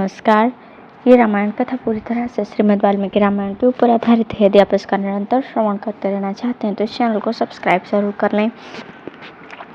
नमस्कार। ये रामायण कथा पूरी तरह से श्रीमद् वाल्मीकि रामायण के ऊपर आधारित है। यदि आप इसका निरंतर श्रवण करते रहना चाहते हैं तो इस चैनल को सब्सक्राइब जरूर कर लें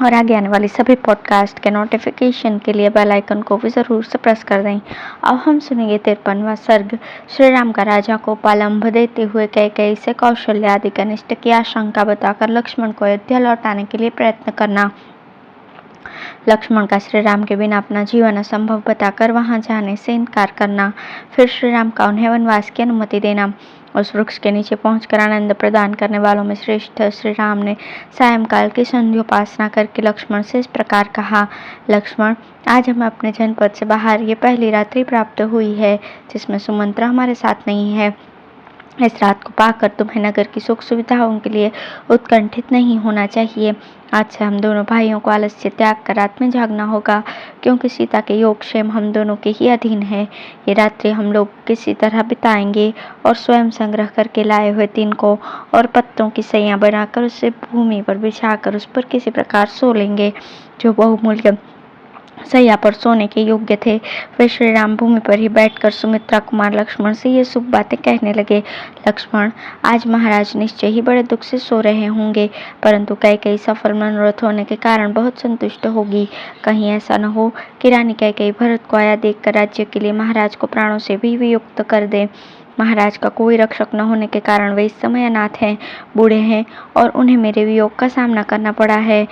और आगे आने वाली सभी पॉडकास्ट के नोटिफिकेशन के लिए बेल आइकन को भी जरूर से प्रेस कर दें। अब हम सुनेंगे 53वां सर्ग। श्री राम का राजा को पालंभ देते हुए कैकेयी से कौशल्य आदि के अनिष्ट की आशंका बताकर लक्ष्मण को अयोध्या लौटाने के लिए प्रयत्न करना। लक्ष्मण का श्री राम के बिना अपना जीवन असंभव बताकर वहां जाने से इनकार करना। फिर श्री राम का उन्हें वनवास की अनुमति देना। उस वृक्ष के नीचे पहुंचकर आनंद प्रदान करने वालों में श्रेष्ठ श्री राम ने सायंकाल की संध्योपासना करके लक्ष्मण से इस प्रकार कहा। लक्ष्मण, आज हमें अपने जनपद से बाहर ये पहली रात्रि प्राप्त हुई है जिसमें सुमंत्रा हमारे साथ नहीं है। इस रात को पाकर तुम्हें नगर की सुख सुविधाओं के लिए उत्कंठित नहीं होना चाहिए। आज से हम दोनों भाइयों को आलस्य त्याग कर रात में जागना होगा, क्योंकि सीता के योगक्षेम हम दोनों के ही अधीन है। ये रात्रि हम लोग किसी तरह बिताएंगे और स्वयं संग्रह करके लाए हुए तीन को और पत्तों की सैया बनाकर उसे भूमि पर बिछाकर उस पर किसी प्रकार सो लेंगे। जो बहुमूल्य सैया पर सोने के योग्य थे वे श्री राम भूमि पर ही बैठकर सुमित्रा कुमार लक्ष्मण से ये शुभ बातें कहने लगे। लक्ष्मण, आज महाराज निश्चय ही बड़े दुख से सो रहे होंगे, परंतु कैकेयी सफल मनोरथ होने के कारण बहुत संतुष्ट होगी। कहीं ऐसा न हो कि रानी कैकेयी भरत को आया देखकर राज्य के लिए महाराज को प्राणों से भी वियुक्त कर दे। महाराज का कोई रक्षक न होने के कारण वे इस समय अनाथ हैं, बूढ़े हैं और उन्हें मेरे वियोग का सामना करना पड़ा है।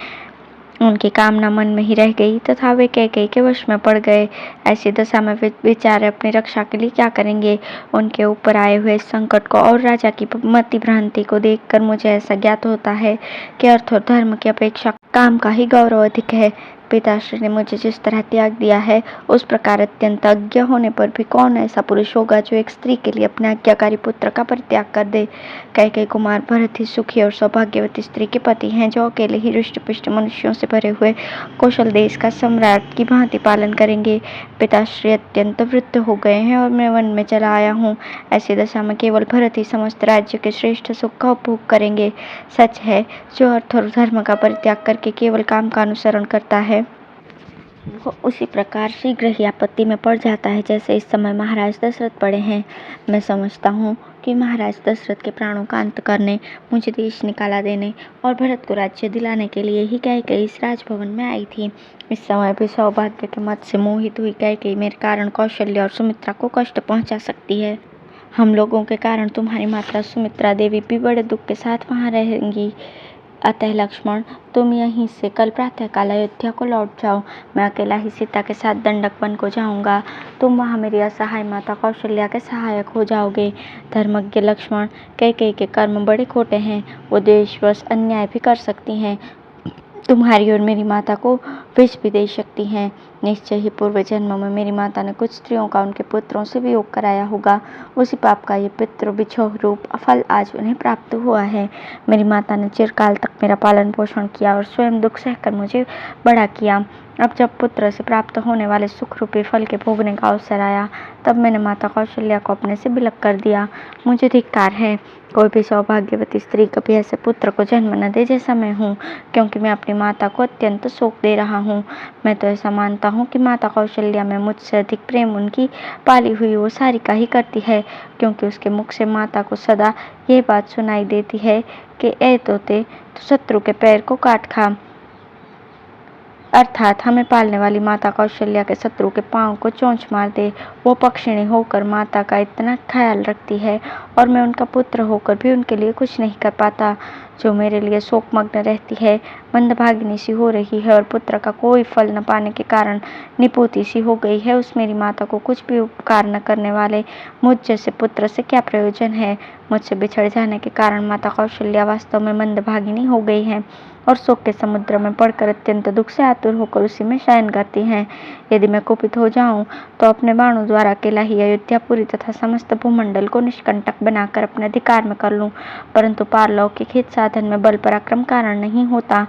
उनकी कामना मन में ही रह गई तथा वे कैकेयी के वश में पड़ गए। ऐसी दशा में वे बेचारे अपनी रक्षा के लिए क्या करेंगे। उनके ऊपर आए हुए इस संकट को और राजा की मति भ्रांति को देखकर मुझे ऐसा ज्ञात होता है कि अर्थ और धर्म की अपेक्षा काम का ही गौरव अधिक है। पिताश्री ने मुझे जिस तरह त्याग दिया है उस प्रकार अत्यंत अज्ञ होने पर भी कौन ऐसा पुरुष होगा जो एक स्त्री के लिए अपने आज्ञाकारी पुत्र का परित्याग कर दे। कैकेयी कुमार भरत ही सुखी और सौभाग्यवती स्त्री के पति हैं, जो अकेले ही हृष्ट पुष्ट मनुष्यों से भरे हुए कौशल देश का सम्राट की भांति पालन करेंगे। पिताश्री अत्यंत वृद्ध हो गए हैं और मैं वन में चला आया हूँ। ऐसी दशा में केवल भरत ही समस्त राज्य के श्रेष्ठ सुख का उपभोग करेंगे। सच है, जो अर्थ और धर्म का परित्याग करके केवल काम का अनुसरण करता है वो उसी प्रकार शीघ्र ही आपत्ति में पड़ जाता है जैसे इस समय महाराज दशरथ पड़े हैं। मैं समझता हूँ कि महाराज दशरथ के प्राणों का अंत करने, मुझे देश निकाला देने और भरत को राज्य दिलाने के लिए ही कैकेयी इस राजभवन में आई थी। इस समय भी सौभाग्य के मत से मोहित हुई कैकेयी मेरे कारण कौशल्य और सुमित्रा को कष्ट पहुंचा सकती है। हम लोगों के कारण तुम्हारी माता सुमित्रा देवी भी बड़े दुख के साथ वहाँ रहेंगी। अतः लक्ष्मण, तुम यहीं से कल प्रातःकाल अयोध्या को लौट जाओ। मैं अकेला ही सीता के साथ दंडक वन को जाऊंगा। तुम वहां मेरी असहाय माता कौशल्या के सहायक हो जाओगे। धर्मज्ञ लक्ष्मण, कैकेयी के कर्म बड़े खोटे हैं। वो देशवश अन्याय भी कर सकती हैं, तुम्हारी और मेरी माता को विष भी दे सकती हैं। निश्चय ही पूर्व जन्म में मेरी माता ने कुछ स्त्रियों का उनके पुत्रों से वियोग कराया होगा। उसी पाप का ये पितृ बिछोह रूप फल आज उन्हें प्राप्त हुआ है। मेरी माता ने चिरकाल तक मेरा पालन पोषण किया और स्वयं दुख सहकर मुझे बड़ा किया। अब जब पुत्र से प्राप्त होने वाले सुख रूपी फल के भोगने का अवसर आया, तब मैंने माता कौशल्या को अपने से विलग कर दिया। मुझे धिक्कार है। कोई भी सौभाग्यवती स्त्री कभी ऐसे पुत्र को जन्म न दे जैसा मैं हूँ, क्योंकि मैं अपनी माता को अत्यंत शोक दे रहा हूँ। मैं तो ऐसा मानता हूँ कि माता कौशल्या में मुझसे अधिक प्रेम उनकी पाली हुई वो सारिका ही करती है, क्योंकि उसके मुख से माता को सदा यह बात सुनाई देती है कि ए तोते, तो शत्रु के पैर को काट खा। अर्थात हमें पालने वाली माता कौशल्या के शत्रु के पांव को चोंच मार दे। वो पक्षिणी होकर माता का इतना ख्याल रखती है और मैं उनका पुत्र होकर भी उनके लिए कुछ नहीं कर पाता। जो मेरे लिए शोकमग्न रहती है, मंदभागिनी सी हो रही है और पुत्र का कोई फल न पाने के कारण निपुती सी हो गई है, उस मेरी माता को कुछ भी उपकार न करने वाले मुझ जैसे पुत्र से क्या प्रयोजन है। मुझसे बिछड़ जाने के कारण माता कौशल्या वास्तव में मंदभागिनी हो गई है और शोक के समुद्र में पड़कर अत्यंत दुख से आतुर होकर उसी में शयन करती हैं। यदि मैं कुपित हो जाऊं तो अपने बाणों द्वारा अकेला ही अयोध्यापुरी तथा समस्त भूमंडल को निष्कंटक बनाकर अपने अधिकार में कर लूं, परंतु पारलौकिक हित साधन में बल पराक्रम कारण नहीं होता।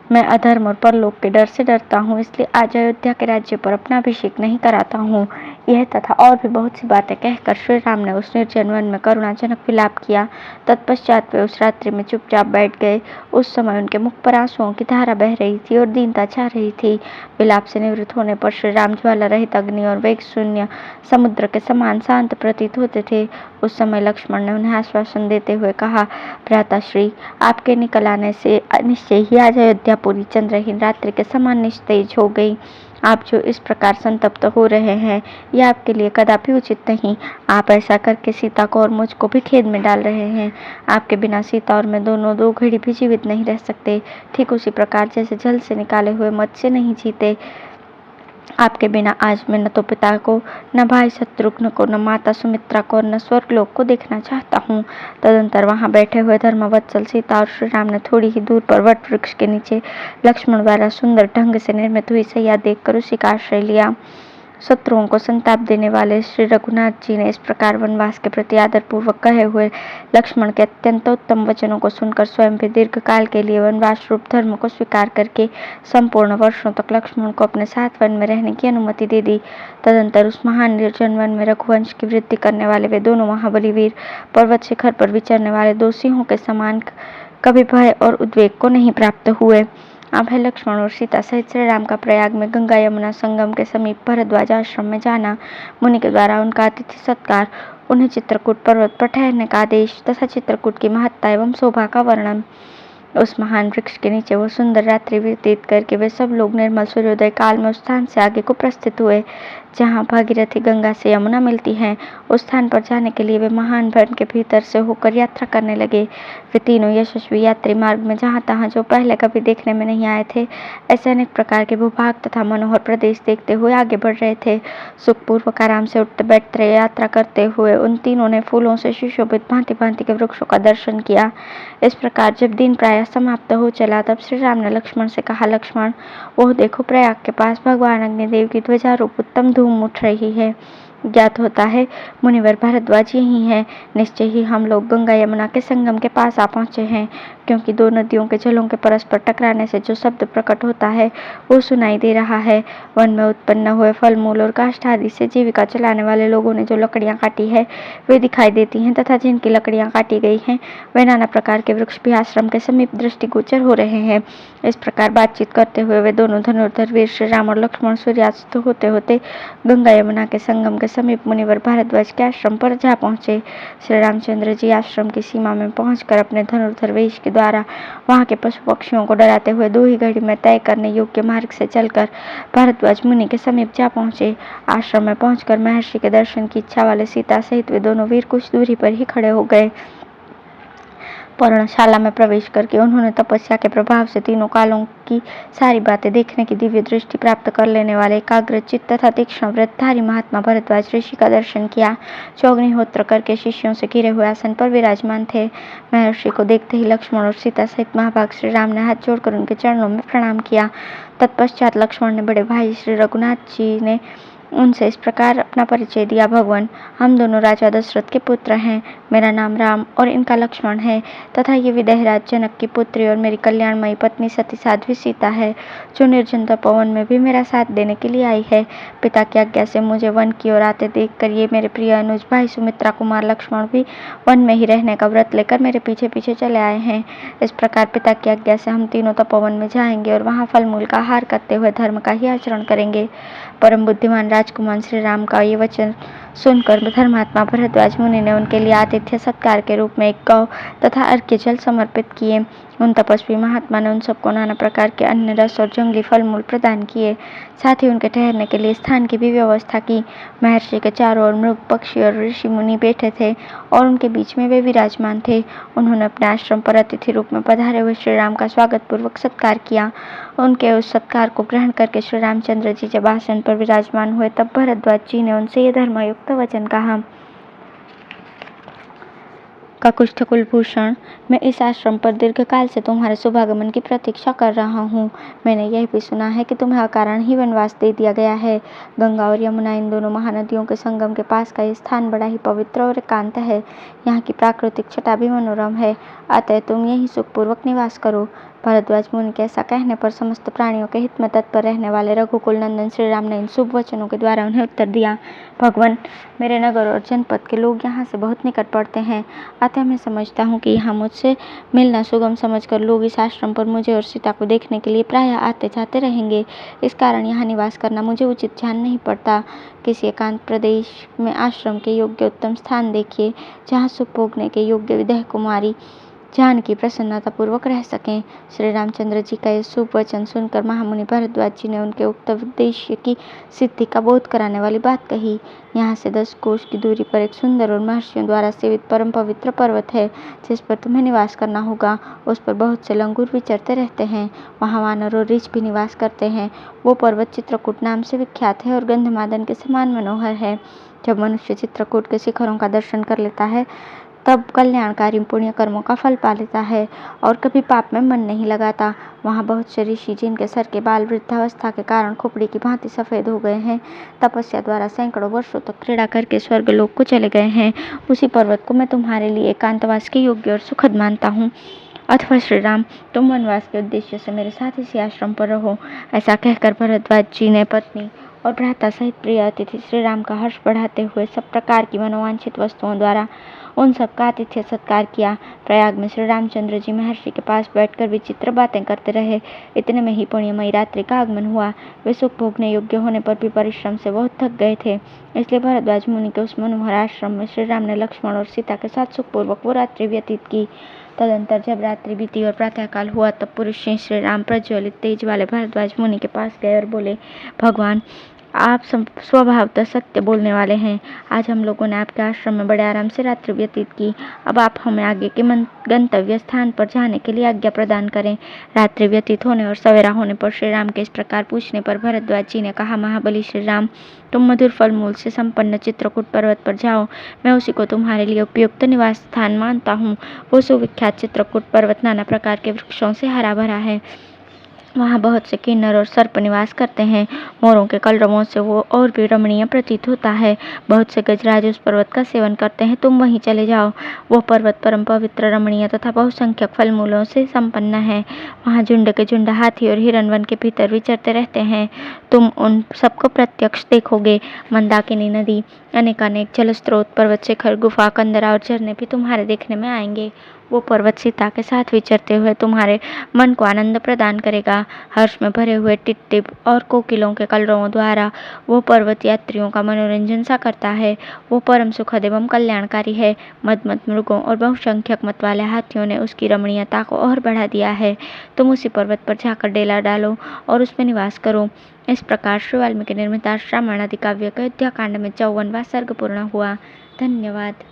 मैं अधर्म और परलोक के डर से डरता हूँ, इसलिए आज अयोध्या के राज्य पर अपना अभिषेक नहीं कराता हूँ। यह तथा और भी बहुत सी बातें कहकर श्री राम ने उस निर्जन वन में करुणाजनक विलाप किया। तत्पश्चात वे उस रात्रि में चुपचाप बैठ गए। उस समय उनके मुख पर आंसुओं की धारा बह रही थी और दीनता छा रही थी। विलाप से निवृत्त होने पर श्री राम ज्वाला रहित अग्नि और वेग शून्य समुद्र के समान शांत प्रतीत होते थे। उस समय लक्ष्मण ने उन्हें आश्वासन देते हुए कहा, भ्राताश्री, आपके निकल आने से निश्चय ही आज अयोध्यापुरी चंद्रहीन रात्रि के समान निस्तेज हो गई। आप जो इस प्रकार संतप्त हो रहे हैं, यह आपके लिए कदापि उचित नहीं। आप ऐसा करके सीता को और मुझको भी खेद में डाल रहे हैं। आपके बिना सीता और मैं दोनों 2 घड़ी भी जीवित नहीं रह सकते। ठीक उसी प्रकार जैसे जल से निकाले हुए मत्स्य नहीं जीते, आपके बिना आज मैं न तो पिता को, न भाई शत्रुघ्न को, न माता सुमित्रा को और न स्वर्गलोक को देखना चाहता हूँ। तदंतर वहां बैठे हुए धर्मवत्सल सीता और श्री राम ने थोड़ी ही दूर पर वट वृक्ष के नीचे लक्ष्मण द्वारा सुंदर ढंग से निर्मित हुई सैया देखकर उसी का आश्रय लिया। शत्रुओं को संताप देने वाले श्री रघुनाथ जी ने इस प्रकार वनवास के प्रति आदर पूर्वक कहे हुए लक्ष्मण के अत्यंत उत्तम वचनों को सुनकर स्वयं भी दीर्घ काल के लिए वनवास रूप धर्म को स्वीकार करके संपूर्ण वर्षों तक लक्ष्मण को अपने साथ वन में रहने की अनुमति दे दी। तदंतर उस महान निर्जन वन में रघुवंश की वृद्धि करने वाले वे दोनों महाबली वीर पर्वत शिखर पर विचरने वाले 2 सिंहों के समान कभी भय और उद्वेग को नहीं प्राप्त हुए। अब है लक्ष्मण और सीता सहित श्री राम का प्रयाग में गंगा यमुना संगम के समीप भरद्वाज आश्रम में जाना, मुनि के द्वारा उनका अतिथि सत्कार, उन्हें चित्रकूट पर्वत पर ठहरने का आदेश तथा चित्रकूट की महत्ता एवं शोभा का वर्णन। उस महान वृक्ष के नीचे वो सुंदर रात्रि व्यतीत करके वे सब लोग निर्मल सूर्योदय काल में उस स्थान से आगे को प्रस्थित हुए जहाँ भागीरथी गंगा से यमुना मिलती हैं। उस स्थान पर जाने के लिए वे महान वन के भीतर से होकर यात्रा करने लगे। वे तीनों यशस्वी यात्री मार्ग में जहाँ तहाँ जो पहले कभी देखने में नहीं आए थे, ऐसे अनेक प्रकार के भूभाग तथा मनोहर प्रदेश देखते हुए आगे बढ़ रहे थे। सुखपूर्वक आराम से उठते बैठते यात्रा करते हुए उन तीनों ने फूलों से सुशोभित भांति भांति के वृक्षों का दर्शन किया। इस प्रकार जब दिन प्रायः समाप्त हो चला, तब श्री राम ने लक्ष्मण से कहा, लक्ष्मण, वह देखो, प्रयाग के पास भगवान अग्निदेव की ध्वजारूप उत्तम धूम उठ रही है। ज्ञात होता है मुनिवर भारद्वाज यही है। निश्चय ही हम लोग गंगा यमुना के संगम के पास आ पहुंचे हैं, क्योंकि 2 नदियों के जलों के परस्पर टकराने से जो शब्द प्रकट होता है वो सुनाई दे रहा है। वन में उत्पन्न हुए फल मूल और काष्ठ आदि से जीविका चलाने वाले लोगों ने जो लकड़ियां काटी है वे दिखाई देती हैं, तथा जिनकी लकड़ियां काटी गई हैं वे नाना प्रकार के वृक्ष भी आश्रम के समीप दृष्टिगोचर हो रहे हैं। इस प्रकार बातचीत करते हुए वे दोनों धनुर्धर वीर श्री राम और लक्ष्मण सूर्यास्त होते होते गंगा यमुना के संगम के समीप मुनिवर भारद्वाज के आश्रम पर जा पहुंचे। श्री रामचंद्र जी आश्रम की सीमा में पहुंचकर अपने धनुर्धर वेश के द्वारा वहां के पशु पक्षियों को डराते हुए 2 ही घड़ी में तय करने योग्य मार्ग से चलकर भारद्वाज मुनि के समीप जा पहुंचे। आश्रम में पहुंचकर महर्षि के दर्शन की इच्छा वाले सीता सहित वे दोनों वीर कुछ दूरी पर ही खड़े हो गए। पर्णशाला में प्रवेश करके उन्होंने तपस्या के प्रभाव से तीनों कालों की सारी बातें देखने की दिव्य दृष्टि प्राप्त कर लेने वाले एकाग्रचित्त तथा तीक्ष्ण व्रतधारी महात्मा भरद्वाज ऋषि का दर्शन किया, जो अग्निहोत्र करके शिष्यों से घिरे हुए आसन पर विराजमान थे। महर्षि को देखते ही लक्ष्मण और सीता सहित महाभाग श्री राम ने हाथ जोड़कर उनके चरणों में प्रणाम किया। तत्पश्चात लक्ष्मण ने बड़े भाई श्री रघुनाथ जी ने उनसे इस प्रकार अपना परिचय दिया, भगवान, हम दोनों राजा दशरथ के पुत्र हैं। मेरा नाम राम और इनका लक्ष्मण है, तथा ये विदेहराज जनक की पुत्री और मेरी कल्याणमयी पत्नी सती साध्वी सीता है, जो निर्जन तपोवन में भी मेरा साथ देने के लिए आई है। पिता की आज्ञा से मुझे वन की ओर आते देखकर ये मेरे प्रिय अनुज भाई सुमित्रा कुमार लक्ष्मण भी वन में ही रहने का व्रत लेकर मेरे पीछे पीछे चले आए हैं। इस प्रकार पिता की आज्ञा से हम तीनों तपोवन में जाएंगे और वहाँ फल मूल का आहार करते हुए धर्म का ही आचरण करेंगे। परम बुद्धिमान राजकुमार श्री राम का ये वचन सुनकर धर्मात्मा भरद्वाज मुनि ने उनके लिए आतिथ्य सत्कार के रूप में एक गौ तथा अर्घ्य जल समर्पित किए। उन तपस्वी महात्मा ने उन सबको नाना प्रकार के अन्न रस और जंगली फल मूल प्रदान किए। साथ ही उनके ठहरने के लिए स्थान की भी व्यवस्था की। महर्षि के चारों ओर मृग पक्षी और ऋषि मुनि बैठे थे और उनके बीच में वे विराजमान थे। उन्होंने अपने आश्रम पर अतिथि रूप में पधारे हुए श्री राम का स्वागत पूर्वक सत्कार किया। उनके उस सत्कार को ग्रहण करके श्री रामचंद्र जी जब आसन पर विराजमान हुए, तब भरद्वाज जी ने उनसे ये धर्मयुक्त वचन कहा, काकुष्ठ कुलभूषण, मैं इस आश्रम पर दीर्घकाल से तुम्हारे शुभागमन की प्रतीक्षा कर रहा हूँ। मैंने यह भी सुना है कि तुम्हें अकारण ही वनवास दे दिया गया है। गंगा और यमुना इन दोनों महानदियों के संगम के पास का यह स्थान बड़ा ही पवित्र और एकांत है। यहाँ की प्राकृतिक छटा भी मनोरम है, अतः तुम यही सुखपूर्वक निवास करो। भरद्वाज मुनि के ऐसा कहने पर समस्त प्राणियों के हित में तत्पर रहने वाले रघुकुल नंदन श्री राम ने इन शुभ वचनों के द्वारा उन्हें उत्तर दिया। भगवान, मेरे नगर और जनपद के लोग यहाँ से बहुत निकट पड़ते हैं, अतः मैं समझता हूँ कि यहाँ मुझसे मिलना सुगम समझकर लोग इस आश्रम पर मुझे और सीता को देखने के लिए प्रायः आते जाते रहेंगे। इस कारण यहाँ निवास करना मुझे उचित जान नहीं पड़ता। किसी एकांत प्रदेश में आश्रम के योग्य उत्तम स्थान देखिए, जहाँ सुख भोगने के योग्य विदेह कुमारी जानकी प्रसन्नता पूर्वक रह सकें। श्री रामचंद्र जी का यह शुभ वचन सुनकर महामुनि भरद्वाज जी ने उनके उक्त उद्देश्य की सिद्धि का बोध कराने वाली बात कही। यहाँ से 10 कोस की दूरी पर एक सुंदर और महर्षियों द्वारा सेवित परम पवित्र पर्वत है, जिस पर तुम्हें निवास करना होगा। उस पर बहुत से लंगूर विचरते रहते हैं, वहाँ वानर और रीछ भी निवास करते हैं। वो पर्वत चित्रकूट नाम से विख्यात है और गंधमादन के समान मनोहर है। जब मनुष्य चित्रकूट के शिखरों का दर्शन कर लेता है, तब कल्याणकारी पुण्य कर्मों का फल पा लेता है और कभी पाप में मन नहीं लगाता। वहाँ बहुत से ऋषि, जिनके सर के बाल वृद्धावस्था के कारण खोपड़ी की भांति सफ़ेद हो गए हैं, तपस्या द्वारा सैकड़ों वर्षों तक क्रीड़ा करके स्वर्गलोक को चले गए हैं। उसी पर्वत को मैं तुम्हारे लिए एकांतवास के योग्य और सुखद मानता हूँ। अथवा श्री राम, तुम वनवास के उद्देश्य से मेरे साथ इसी आश्रम पर रहो। ऐसा कहकर भरद्वाज जी ने पत्नी और भ्राता सहित प्रिय अतिथि श्री राम का हर्ष बढ़ाते हुए सब प्रकार की मनोवांछित वस्तुओं द्वारा उन सब का आतिथ्य सत्कार किया। प्रयाग में श्री रामचंद्र जी महर्षि के पास बैठकर विचित्र बातें करते रहे। इतने में ही पुण्यमयी रात्रि का आगमन हुआ। वे सुख भोगने योग्य होने पर भी परिश्रम से बहुत थक गए थे, इसलिए भरद्वाज मुनि के उस मनोहर आश्रम में श्री राम ने लक्ष्मण और सीता के साथ सुखपूर्वक वो रात्रि व्यतीत की। तदंतर जब रात्रि बीती और प्रातःकाल हुआ, तब पुरुष सिंह श्री राम प्रज्वलित तेज वाले भरद्वाज मुनि के पास गए और बोले, भगवान, आप स्वभावतः सत्य बोलने वाले हैं। आज हम लोगों ने आपके आश्रम में बड़े आराम से रात्रि व्यतीत की। अब आप हमें आगे के गंतव्य स्थान पर जाने के लिए आज्ञा प्रदान करें। रात्रि व्यतीत होने और सवेरा होने पर श्री राम के इस प्रकार पूछने पर भरद्वाज जी ने कहा, महाबली श्री राम, तुम मधुर फल मूल से संपन्न चित्रकूट पर्वत पर जाओ। मैं उसी को तुम्हारे लिए उपयुक्त निवास स्थान मानता हूँ। वो सुविख्यात चित्रकूट पर्वत नाना प्रकार के वृक्षों से हरा भरा है। वहाँ बहुत से किन्नर और सर्प निवास करते हैं। मोरों के कलरवों से वो और भी रमणीय प्रतीत होता है। बहुत से गजराज उस पर्वत का सेवन करते हैं। तुम वहीं चले जाओ। वो पर्वत परम पवित्र, रमणीय तथा बहुसंख्यक फल मूलों से संपन्न है। वहाँ झुंड के झुंड हाथी और हिरण वन के भीतर विचरते रहते हैं। तुम उन सबको प्रत्यक्ष देखोगे। मंदाकिनी नदी, अनेकानेक जल स्रोत, पर्वत शिखर, गुफा, कंदरा और झरने भी तुम्हारे देखने में आएंगे। वो पर्वत सीता के साथ विचरते हुए तुम्हारे मन को आनंद प्रदान करेगा। हर्ष में भरे हुए टिटटिप और कोकिलों के कलरवों द्वारा वो पर्वत यात्रियों का मनोरंजन सा करता है। वो परम सुखद एवं कल्याणकारी है। मद मृगों और बहुसंख्यक मत वाले हाथियों ने उसकी रमणीयता को और बढ़ा दिया है। तुम उसी पर्वत पर जाकर डेला डालो और उसमें निवास करो। इस प्रकार श्री वाल्मीकि निर्मित रामायण आदि काव्य के अयोध्या कांड में 54वां सर्ग पूर्ण हुआ। धन्यवाद।